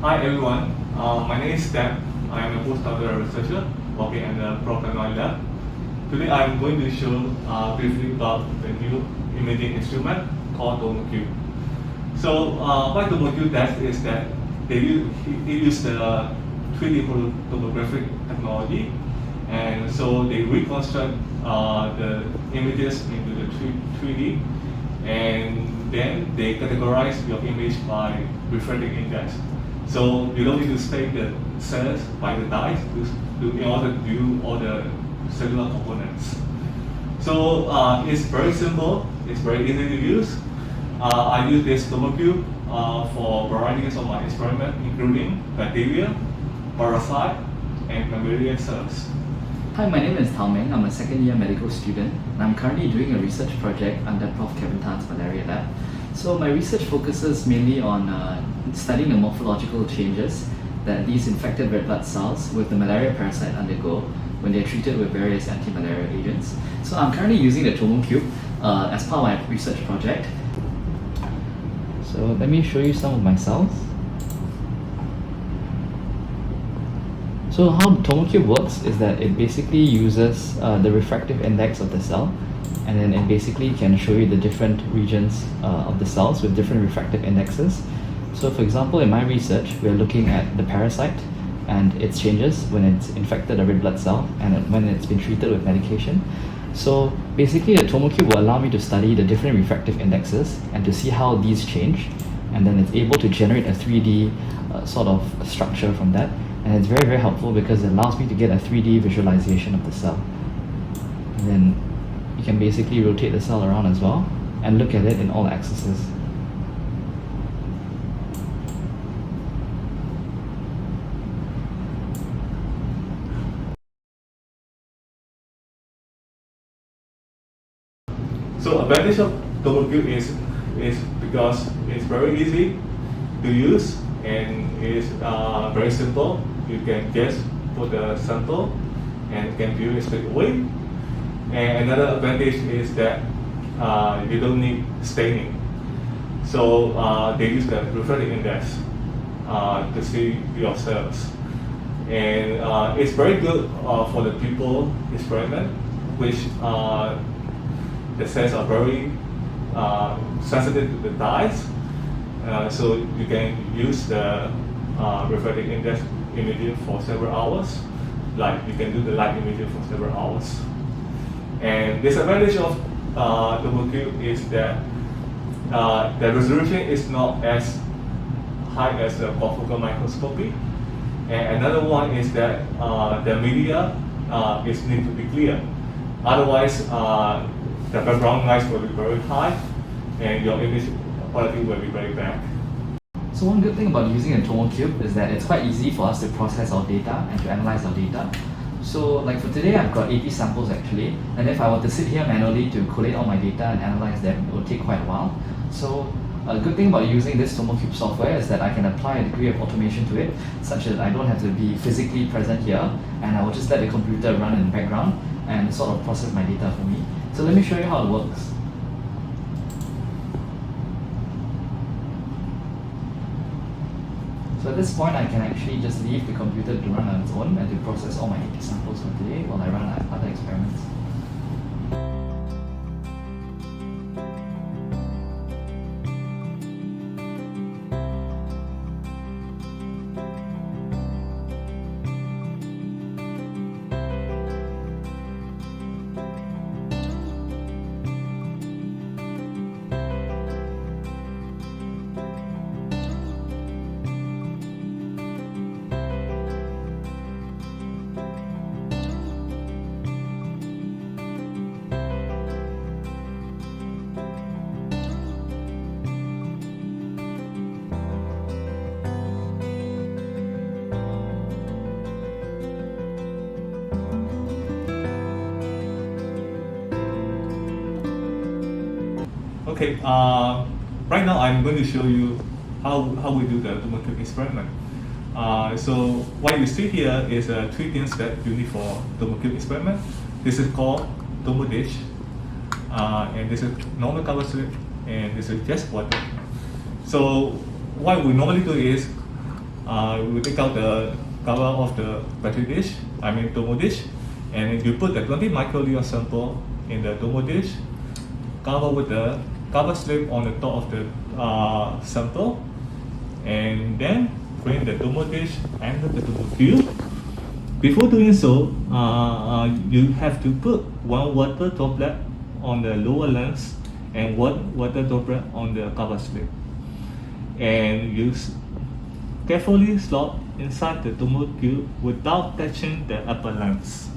Hi everyone, my name is Stan. I am a postdoctoral researcher working in the Professional Lab. Today I am going to show briefly about the new imaging instrument called Tomocube. So what Tomocube does is that it uses the 3D photographic technology, and so they reconstruct the images into the 3D, and then they categorize your image by refractive index. So you don't need to state the cells by the dyes in order to do all the cellular components. So it's very simple, it's very easy to use. I use this Tomocube for varieties of my experiment, including bacteria, parasite, and mammalian cells. Hi, my name is Tao Meng. I'm a second-year medical student, and I'm currently doing a research project under Prof. Kevin Tan's malaria lab. So my research focuses mainly on studying the morphological changes that these infected red blood cells with the malaria parasite undergo when they're treated with various anti-malaria agents. So I'm currently using the Tomocube as part of my research project. So let me show you some of my cells. So how Tomocube works is that it basically uses the refractive index of the cell, and then it basically can show you the different regions of the cells with different refractive indexes. So for example, in my research, we're looking at the parasite and its changes when it's infected a red blood cell and when it's been treated with medication. So basically the Tomocube will allow me to study the different refractive indexes and to see how these change, and then it's able to generate a 3D sort of structure from that. And it's very, very helpful because it allows me to get a 3D visualization of the cell. And then you can basically rotate the cell around as well and look at it in all axes. So advantage of Tomocube is because it's very easy to use and it's very simple. You can just put the sample and can view it straight away. And another advantage is that you don't need staining. So they use the refractive index to see your cells. And it's very good for the people experiment, which the cells are very sensitive to the dyes. So you can use the refractive index imaging for several hours, like you can do the light imaging for several hours. And disadvantage of the Tomocube is that the resolution is not as high as the confocal microscopy. And another one is that the media is need to be clear. Otherwise, the background noise will be very high, and your image quality will be very bad. So one good thing about using a Tomocube is that it's quite easy for us to process our data and to analyze our data. So like for today, I've got 80 samples actually, and if I were to sit here manually to collate all my data and analyze them, it would take quite a while. So a good thing about using this Tomocube software is that I can apply a degree of automation to it, such that I don't have to be physically present here, and I will just let the computer run in the background and sort of process my data for me. So let me show you how it works. So at this point, I can actually just leave the computer to run on its own and to process all my 80 samples for today while I run other experiments. Okay, right now I'm going to show you how we do the Tomocube experiment. So what you see here is three things that you need for Tomocube experiment. This is called Tomo dish, and this is normal cover slip, and this is just water. So what we normally do is we take out the cover of the battery dish, Tomo dish, and you put the 20 microliter sample in the Tomo dish, cover with the cover slip on the top of the sample, and then bring the Tomo dish and the Tomocube. Before doing so, you have to put one water droplet on the lower lens and one water droplet on the cover slip, and you carefully slot inside the Tomocube without touching the upper lens.